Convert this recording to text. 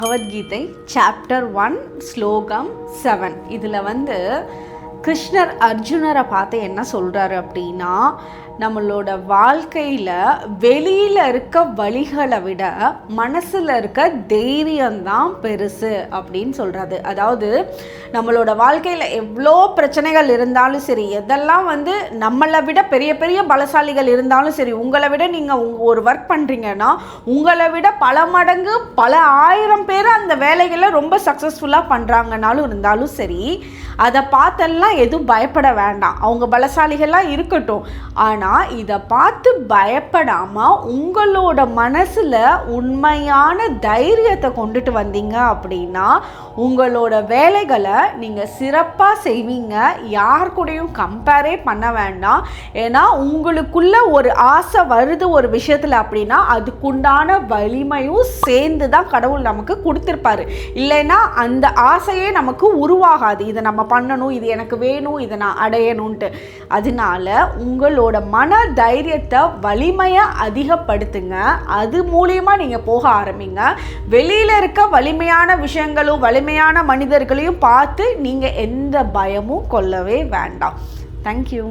Bhagavad Gita chapter 1 ஸ்லோகம் 7. இதில் கிருஷ்ணர் அர்ஜுனரை பார்த்து என்ன சொல்கிறாரு அப்படின்னா, நம்மளோட வாழ்க்கையில் வெளியில் இருக்க வழிகளை விட மனசில் இருக்க தைரியம்தான் பெருசு அப்படின்னு சொல்கிறது. அதாவது நம்மளோட வாழ்க்கையில் எவ்வளோ பிரச்சனைகள் இருந்தாலும் சரி, எதெல்லாம் நம்மளை விட பெரிய பெரிய பலசாலிகள் இருந்தாலும் சரி, உங்களை விட நீங்கள் ஒரு ஒர்க் பண்ணுறீங்கன்னா உங்களை விட பல மடங்கு பல ஆயிரம் பேர் அந்த வேலைகளை ரொம்ப சக்ஸஸ்ஃபுல்லாக பண்ணுறாங்கனாலும் இருந்தாலும் சரி, அதை பார்த்தெல்லாம் எதுவும் பயப்பட வேண்டாம். அவங்க பலசாலிகள்லாம் இருக்கட்டும். ஆனால் இதை பார்த்து பயப்படாமல் உங்களோட மனசில் உண்மையான தைரியத்தை கொண்டுட்டு வந்தீங்க அப்படின்னா உங்களோட வேலைகளை நீங்கள் சிறப்பாக செய்வீங்க. யார் கூடயும் கம்பேரே பண்ண வேண்டாம். ஏன்னா உங்களுக்குள்ள ஒரு ஆசை வருது ஒரு விஷயத்தில் அப்படின்னா அதுக்குண்டான வலிமையும் சேர்ந்து தான் கடவுள் நமக்கு கொடுத்துருப்பாரு. இல்லைன்னா அந்த ஆசையே நமக்கு உருவாகாது. இதை நம்ம பண்ணணும், இது எனக்கு வேணும், இதை நான் அடையணும்ன்ட்டு. அதனால உங்களோட மன தைரியத்தை வலிமையை அதிகப்படுத்துங்க. அது மூலியமா நீங்கள் போக ஆரம்பிங்க. வெளியில் இருக்க வலிமையான விஷயங்களும் வலிமையான மனிதர்களையும் பார்த்து நீங்கள் எந்த பயமும் கொள்ளவே வேண்டாம். தேங்க்யூ.